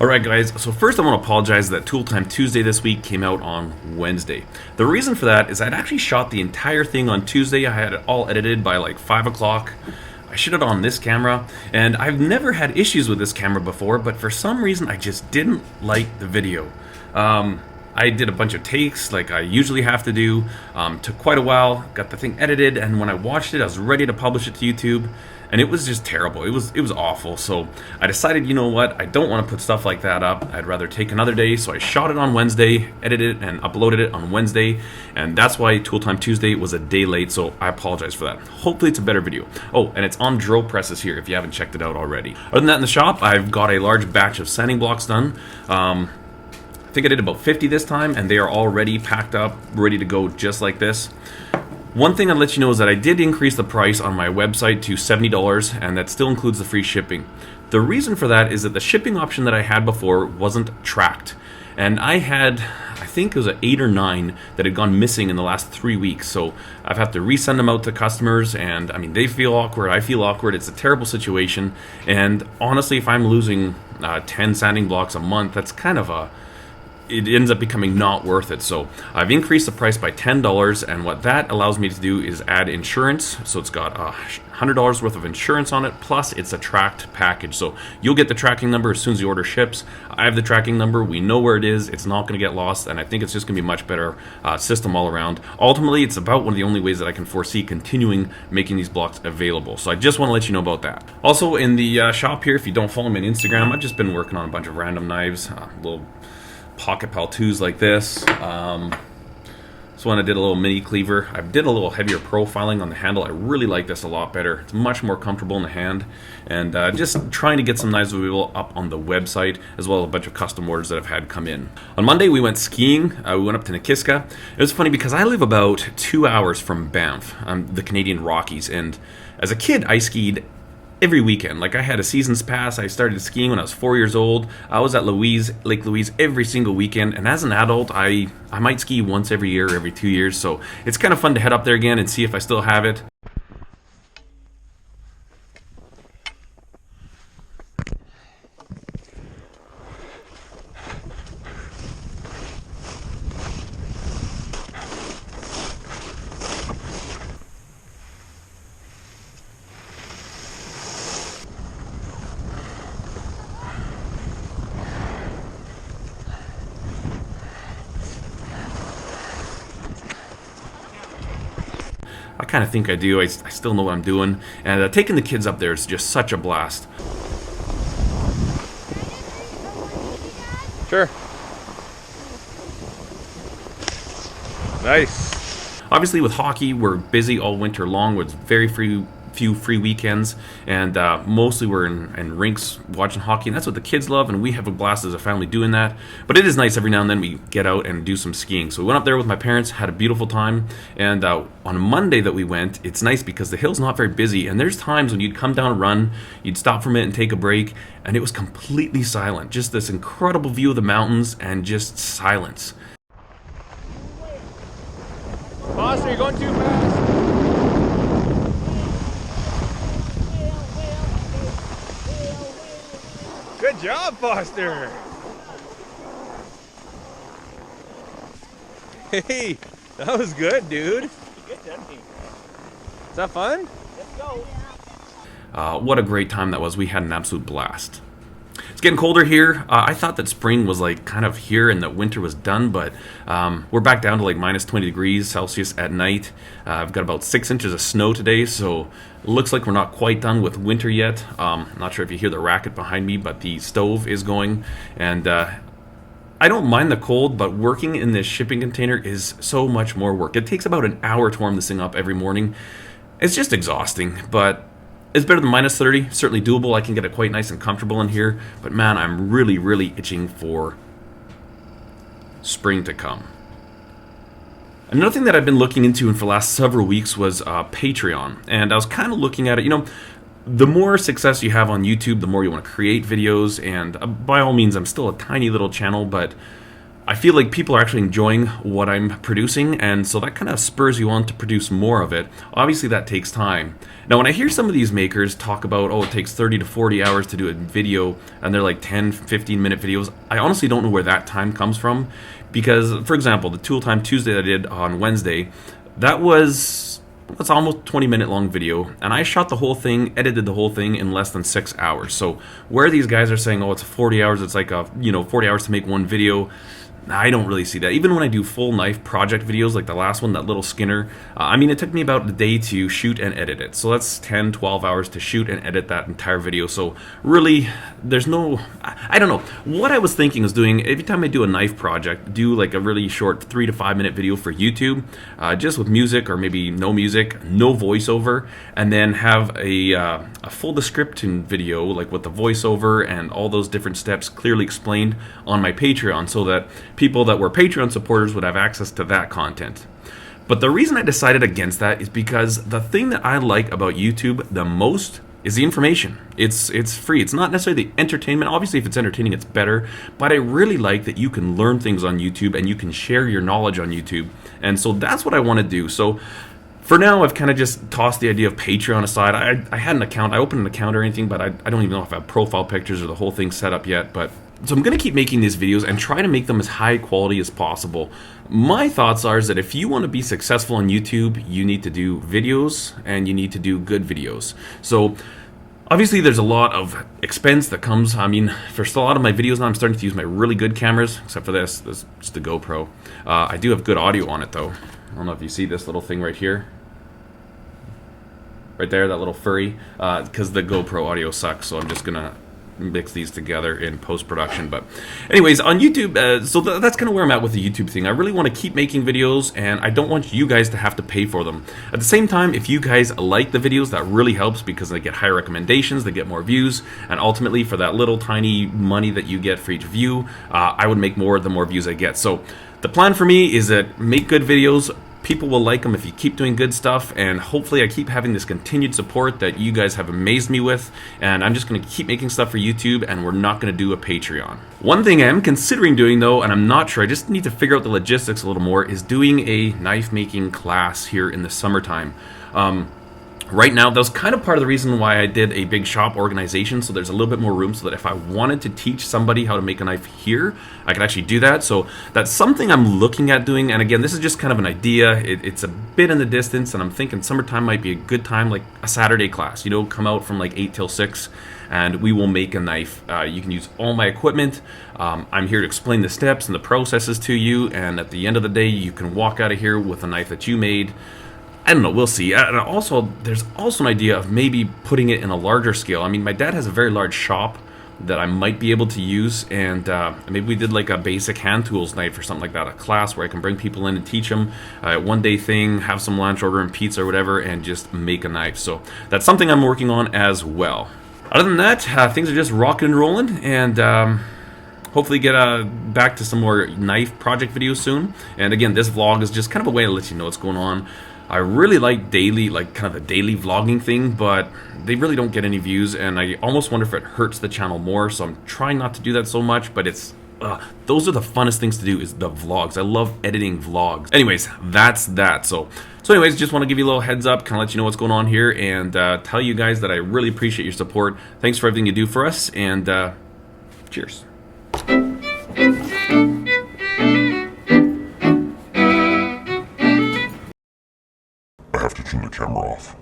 Alright guys, so first I want to apologize that Tool Time Tuesday this week came out on Wednesday. The reason for that is I'd actually shot the entire thing on Tuesday. I had it all edited by like 5 o'clock. I shot it on this camera, and I've never had issues with this camera before, but for some reason I just didn't like the video. I did a bunch of takes like I usually have to do, took quite a while, got the thing edited, and when I watched it I was ready to publish it to YouTube, and it was just terrible. It was awful. So I decided, you know what, I don't want to put stuff like that up. I'd rather take another day. So I shot it on Wednesday, edited it, and uploaded it on Wednesday, and that's why Tool Time Tuesday was a day late, so I apologize for that. Hopefully it's a better video. Oh, and it's on drill presses here if you haven't checked it out already. Other than that, in the shop I've got a large batch of sanding blocks done. I think I did about 50 this time, and they are already packed up, ready to go just like this. One thing I'll let you know is that I did increase the price on my website to $70, and that still includes the free shipping. The reason for that is that the shipping option that I had before wasn't tracked. And I think it was 8 or 9 that had gone missing in the last 3 weeks. So I've had to resend them out to customers, and I mean, they feel awkward, I feel awkward. It's a terrible situation. And honestly, if I'm losing 10 sanding blocks a month, that's kind of it ends up becoming not worth it. So I've increased the price by $10, and what that allows me to do is add insurance. So it's got $100 worth of insurance on it, plus it's a tracked package. So you'll get the tracking number as soon as the order ships. I have the tracking number, we know where it is, it's not going to get lost, and I think it's just going to be a much better system all around. Ultimately, it's about one of the only ways that I can foresee continuing making these blocks available. So I just want to let you know about that. Also, in the shop here, if you don't follow me on Instagram, I've just been working on a bunch of random knives, little pocket pal 2s like this. This one I did a little mini cleaver. I did a little heavier profiling on the handle. I really like this a lot better. It's much more comfortable in the hand, and just trying to get some knives available up on the website, as well as a bunch of custom orders that I've had come in. On Monday we went skiing. We went up to Nikiska. It was funny because I live about 2 hours from Banff, the Canadian Rockies, and as a kid I skied every weekend. Like, I had a season's pass. I started skiing when I was 4 years old. I was at Lake Louise every single weekend, and as an adult I might ski once every year or every 2 years, so it's kind of fun to head up there again and see if I still have it. I kind of think I do. I still know what I'm doing, and taking the kids up there is just such a blast. Sure. Nice. Obviously with hockey, we're busy all winter long with very few free weekends, and mostly we're in rinks watching hockey, and that's what the kids love, and we have a blast as a family doing that. But it is nice every now and then we get out and do some skiing. So we went up there with my parents, had a beautiful time, and on Monday that we went, it's nice because the hill's not very busy, and there's times when you'd come down a run, you'd stop for a minute and take a break, and it was completely silent. Just this incredible view of the mountains and just silence. Foster, you're going too fast. Good job, Foster. Hey, that was good, dude. Good, didn't he? Is that fun? Let's go. What a great time that was. We had an absolute blast. It's getting colder here. I thought that spring was like kind of here and that winter was done, but we're back down to like minus 20 degrees Celsius at night. I've got about 6 inches of snow today, so it looks like we're not quite done with winter yet. Not sure if you hear the racket behind me, but the stove is going, and I don't mind the cold, but working in this shipping container is so much more work. It takes about an hour to warm this thing up every morning. It's just exhausting, but it's better than minus 30, certainly doable. I can get it quite nice and comfortable in here, but man, I'm really itching for spring to come. Another thing that I've been looking into for the last several weeks was Patreon, and I was kind of looking at it, you know, the more success you have on YouTube, the more you want to create videos, and by all means, I'm still a tiny little channel, but I feel like people are actually enjoying what I'm producing, and so that kind of spurs you on to produce more of it. Obviously, that takes time. Now, when I hear some of these makers talk about, oh, it takes 30 to 40 hours to do a video, and they're like 10, 15-minute videos, I honestly don't know where that time comes from. Because, for example, the Tool Time Tuesday that I did on Wednesday, that's almost 20-minute long video, and I shot the whole thing, edited the whole thing in less than 6 hours. So where these guys are saying, oh, it's 40 hours, it's like 40 hours to make one video, I don't really see that. Even when I do full knife project videos like the last one, that little Skinner, it took me about a day to shoot and edit it. So that's 10, 12 hours to shoot and edit that entire video. So really, there's no, I don't know. What I was thinking is doing, every time I do a knife project, do like a really short 3 to 5 minute video for YouTube, just with music or maybe no music, no voiceover, and then have a full description video like with the voiceover and all those different steps clearly explained on my Patreon, so that people that were Patreon supporters would have access to that content. But the reason I decided against that is because the thing that I like about YouTube the most is the information. It's free. It's not necessarily the entertainment. Obviously, if it's entertaining, it's better. But I really like that you can learn things on YouTube and you can share your knowledge on YouTube. And so that's what I want to do. So for now, I've kind of just tossed the idea of Patreon aside. I had an account. I opened an account or anything, but I don't even know if I have profile pictures or the whole thing set up yet. But so I'm going to keep making these videos and try to make them as high quality as possible. My thoughts are that if you want to be successful on YouTube, you need to do videos and you need to do good videos. So obviously there's a lot of expense that comes. For a lot of my videos now, I'm starting to use my really good cameras, except for this is the GoPro. I do have good audio on it though. I don't know if you see this little thing right here. Right there, that little furry, because the GoPro audio sucks, so I'm just going to mix these together in post-production. But anyways, on YouTube, so that's kind of where I'm at with the YouTube thing. I really want to keep making videos, and I don't want you guys to have to pay for them. At the same time, if you guys like the videos, that really helps because they get higher recommendations, they get more views, and ultimately for that little tiny money that you get for each view, I would make more the more views I get. So the plan for me is that make good videos. People will like them if you keep doing good stuff, and hopefully I keep having this continued support that you guys have amazed me with, and I'm just going to keep making stuff for YouTube, and we're not going to do a Patreon. One thing I am considering doing though, and I'm not sure, I just need to figure out the logistics a little more, is doing a knife making class here in the summertime. Right now, that was kind of part of the reason why I did a big shop organization, so there's a little bit more room so that if I wanted to teach somebody how to make a knife here, I could actually do that. So that's something I'm looking at doing, and again, this is just kind of an idea. It's a bit in the distance, and I'm thinking summertime might be a good time, like a Saturday class, come out from like 8 till 6, and we will make a knife. You can use all my equipment. I'm here to explain the steps and the processes to you, and at the end of the day, you can walk out of here with a knife that you made. I don't know, we'll see. And also, there's also an idea of maybe putting it in a larger scale. My dad has a very large shop that I might be able to use, and maybe we did like a basic hand tools night or something like that, a class where I can bring people in and teach them, one day thing, have some lunch, order and pizza or whatever, and just make a knife. So that's something I'm working on as well. Other than that, things are just rocking and rolling, and hopefully get back to some more knife project videos soon. And again, this vlog is just kind of a way to let you know what's going on. I really like daily, kind of the daily vlogging thing, but they really don't get any views, and I almost wonder if it hurts the channel more, so I'm trying not to do that so much, but it's those are the funnest things to do, is the vlogs. I love editing vlogs. Anyways, that's that. So anyways, just want to give you a little heads up, kind of let you know what's going on here, and tell you guys that I really appreciate your support. Thanks for everything you do for us, and cheers. I have to turn the camera off.